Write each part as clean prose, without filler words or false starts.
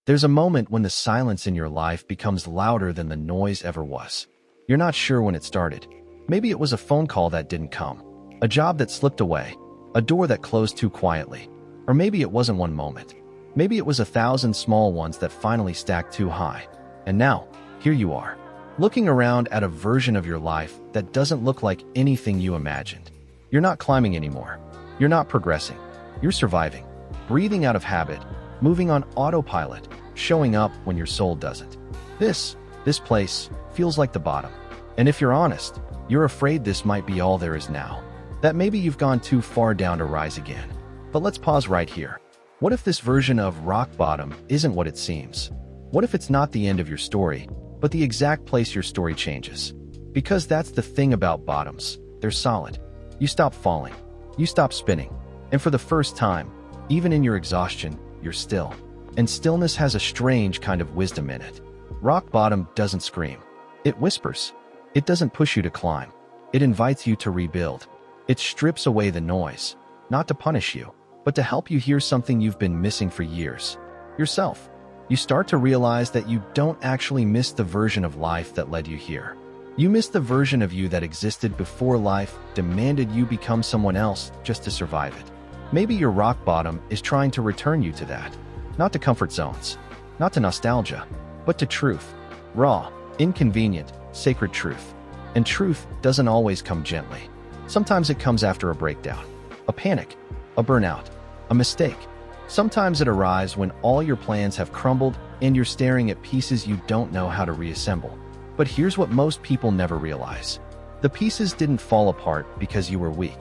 There's a moment when the silence in your life becomes louder than the noise ever was. You're not sure when it started. Maybe it was a phone call that didn't come, a job that slipped away, a door that closed too quietly. Or maybe it wasn't one moment. Maybe it was 1,000 small ones that finally stacked too high. And now, here you are, looking around at a version of your life that doesn't look like anything you imagined. You're not climbing anymore. You're not progressing. You're surviving, breathing out of habit, moving on autopilot, showing up when your soul doesn't. This place feels like the bottom. And if you're honest, you're afraid this might be all there is now. That maybe you've gone too far down to rise again. But let's pause right here. What if this version of rock bottom isn't what it seems? What if it's not the end of your story, but the exact place your story changes? Because that's the thing about bottoms. They're solid. You stop falling. You stop spinning. And for the first time, even in your exhaustion, you're still. And stillness has a strange kind of wisdom in it. Rock bottom doesn't scream. It whispers. It doesn't push you to climb. It invites you to rebuild. It strips away the noise, not to punish you, but to help you hear something you've been missing for years. Yourself. You start to realize that you don't actually miss the version of life that led you here. You miss the version of you that existed before life demanded you become someone else just to survive it. Maybe your rock bottom is trying to return you to that. Not to comfort zones, not to nostalgia, but to truth. Raw, inconvenient, sacred truth. And truth doesn't always come gently. Sometimes it comes after a breakdown, a panic, a burnout, a mistake. Sometimes it arrives when all your plans have crumbled and you're staring at pieces you don't know how to reassemble. But here's what most people never realize. The pieces didn't fall apart because you were weak.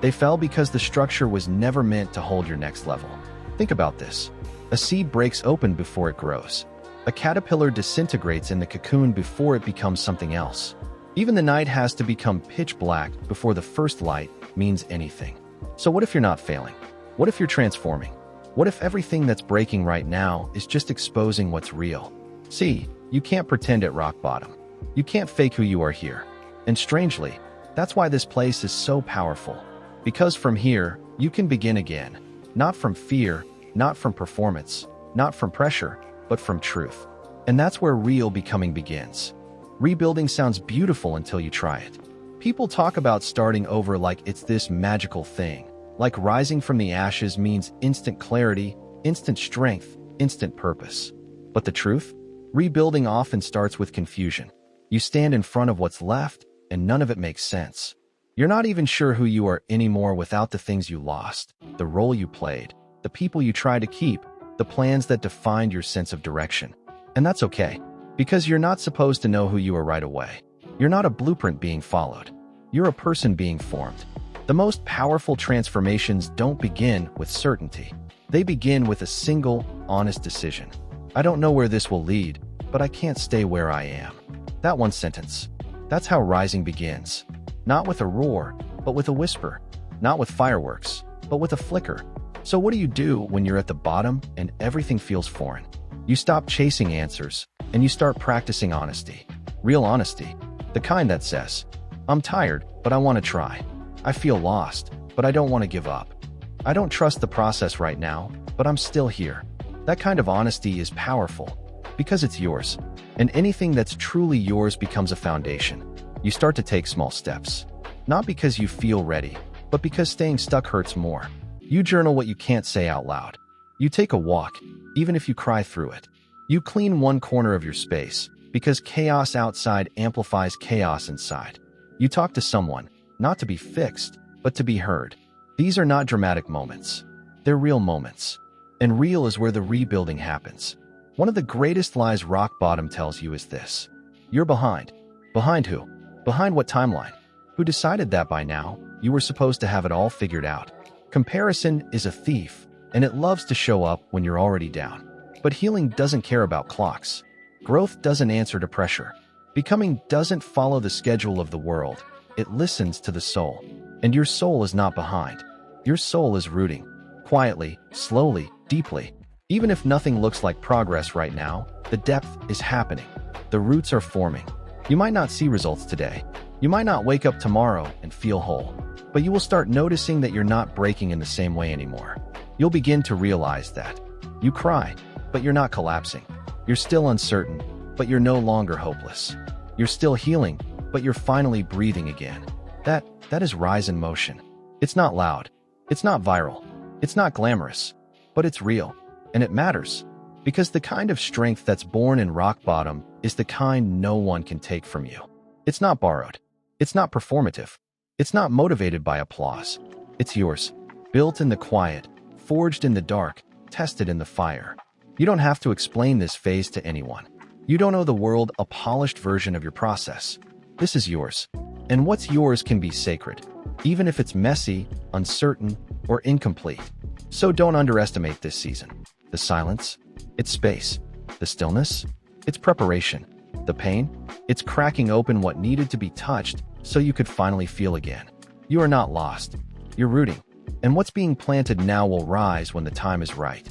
They fell because the structure was never meant to hold your next level. Think about this. A seed breaks open before it grows. A caterpillar disintegrates in the cocoon before it becomes something else. Even the night has to become pitch black before the first light means anything. So what if you're not failing? What if you're transforming? What if everything that's breaking right now is just exposing what's real? See, you can't pretend at rock bottom. You can't fake who you are here. And strangely, that's why this place is so powerful. Because from here, you can begin again. Not from fear, not from performance, not from pressure, but from truth. And that's where real becoming begins. Rebuilding sounds beautiful until you try it. People talk about starting over like it's this magical thing. Like rising from the ashes means instant clarity, instant strength, instant purpose. But the truth? Rebuilding often starts with confusion. You stand in front of what's left, and none of it makes sense. You're not even sure who you are anymore without the things you lost, the role you played, the people you tried to keep, the plans that defined your sense of direction. And that's okay, because you're not supposed to know who you are right away. You're not a blueprint being followed. You're a person being formed. The most powerful transformations don't begin with certainty. They begin with a single, honest decision. I don't know where this will lead, but I can't stay where I am. That one sentence. That's how rising begins. Not with a roar, but with a whisper. Not with fireworks, but with a flicker. So what do you do when you're at the bottom and everything feels foreign? You stop chasing answers, and you start practicing honesty. Real honesty. The kind that says, I'm tired, but I want to try. I feel lost, but I don't want to give up. I don't trust the process right now, but I'm still here. That kind of honesty is powerful, because it's yours. And anything that's truly yours becomes a foundation. You start to take small steps. Not because you feel ready, but because staying stuck hurts more. You journal what you can't say out loud. You take a walk, even if you cry through it. You clean one corner of your space, because chaos outside amplifies chaos inside. You talk to someone, not to be fixed, but to be heard. These are not dramatic moments. They're real moments. And real is where the rebuilding happens. One of the greatest lies rock bottom tells you is this. You're behind. Behind who? Behind what timeline? Who decided that by now, you were supposed to have it all figured out? Comparison is a thief, and it loves to show up when you're already down. But healing doesn't care about clocks. Growth doesn't answer to pressure. Becoming doesn't follow the schedule of the world. It listens to the soul. And your soul is not behind. Your soul is rooting. Quietly, slowly, deeply. Even if nothing looks like progress right now, the depth is happening. The roots are forming. You might not see results today. You might not wake up tomorrow and feel whole. But you will start noticing that you're not breaking in the same way anymore. You'll begin to realize that. You cry. but you're not collapsing. You're still uncertain, but you're no longer hopeless. You're still healing, but you're finally breathing again. That is rise in motion. It's not loud. It's not viral. It's not glamorous, but it's real. And it matters. Because the kind of strength that's born in rock bottom is the kind no one can take from you. It's not borrowed. It's not performative. It's not motivated by applause. It's yours. Built in the quiet, forged in the dark, tested in the fire. You don't have to explain this phase to anyone. You don't owe the world a polished version of your process. This is yours. And what's yours can be sacred, even if it's messy, uncertain, or incomplete. So don't underestimate this season. The silence, it's space. The stillness, it's preparation. The pain, it's cracking open what needed to be touched so you could finally feel again. You are not lost. You're rooting. And what's being planted now will rise when the time is right.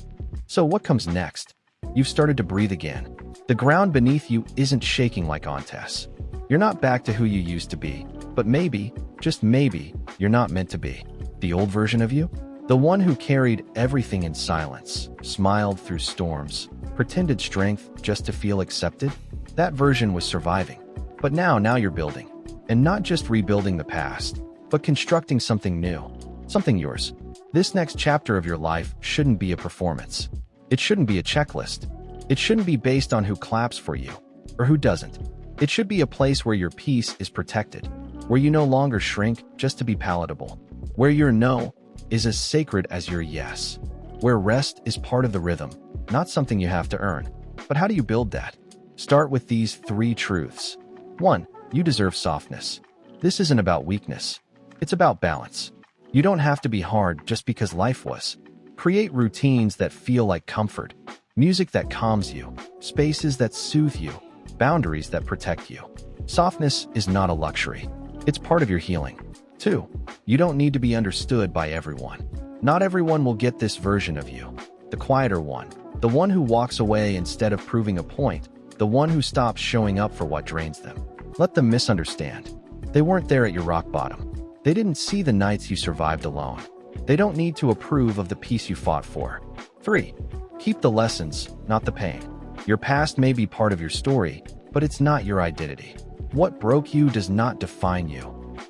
So what comes next? You've started to breathe again. The ground beneath you isn't shaking like on Tess. You're not back to who you used to be, but maybe, just maybe, you're not meant to be. The old version of you? The one who carried everything in silence, smiled through storms, pretended strength just to feel accepted? That version was surviving. But now you're building. And not just rebuilding the past, but constructing something new. Something yours. This next chapter of your life shouldn't be a performance. It shouldn't be a checklist. It shouldn't be based on who claps for you, or who doesn't. It should be a place where your peace is protected, where you no longer shrink just to be palatable, where your no is as sacred as your yes, where rest is part of the rhythm, not something you have to earn. But how do you build that? Start with these 3 truths. 1. You deserve softness. This isn't about weakness. It's about balance. You don't have to be hard just because life was. Create routines that feel like comfort, music that calms you, spaces that soothe you, boundaries that protect you. Softness is not a luxury. It's part of your healing. 2. You don't need to be understood by everyone. Not everyone will get this version of you. The quieter one, the one who walks away instead of proving a point, the one who stops showing up for what drains them. Let them misunderstand. They weren't there at your rock bottom. They didn't see the nights you survived alone. They don't need to approve of the peace you fought for. 3. Keep the lessons, not the pain. Your past may be part of your story, but it's not your identity. What broke you does not define you.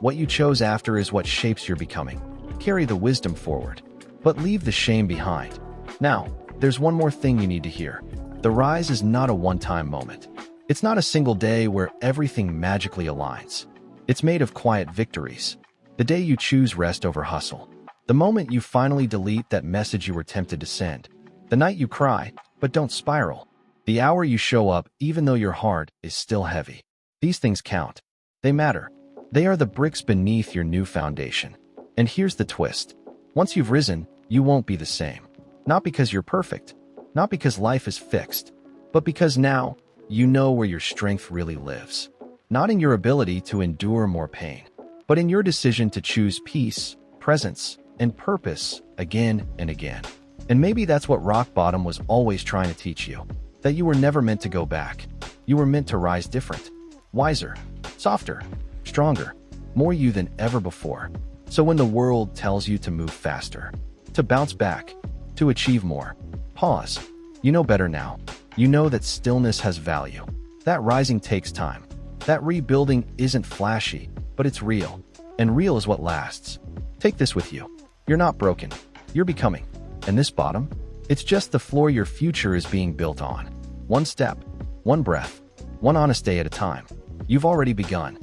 What you chose after is what shapes your becoming. Carry the wisdom forward, but leave the shame behind. Now, there's one more thing you need to hear. The rise is not a one-time moment. It's not a single day where everything magically aligns. It's made of quiet victories. The day you choose rest over hustle. The moment you finally delete that message you were tempted to send. The night you cry, but don't spiral. The hour you show up even though your heart is still heavy. These things count. They matter. They are the bricks beneath your new foundation. And here's the twist. Once you've risen, you won't be the same. Not because you're perfect. Not because life is fixed. But because now, you know where your strength really lives. Not in your ability to endure more pain, but in your decision to choose peace, presence, and purpose again and again. And maybe that's what rock bottom was always trying to teach you. That you were never meant to go back. You were meant to rise different, wiser, softer, stronger, more you than ever before. So when the world tells you to move faster, to bounce back, to achieve more, pause. You know better now. You know that stillness has value. That rising takes time. That rebuilding isn't flashy, but it's real. And real is what lasts. Take this with you. You're not broken. You're becoming. And this bottom? It's just the floor your future is being built on. One step, one breath, one honest day at a time. You've already begun.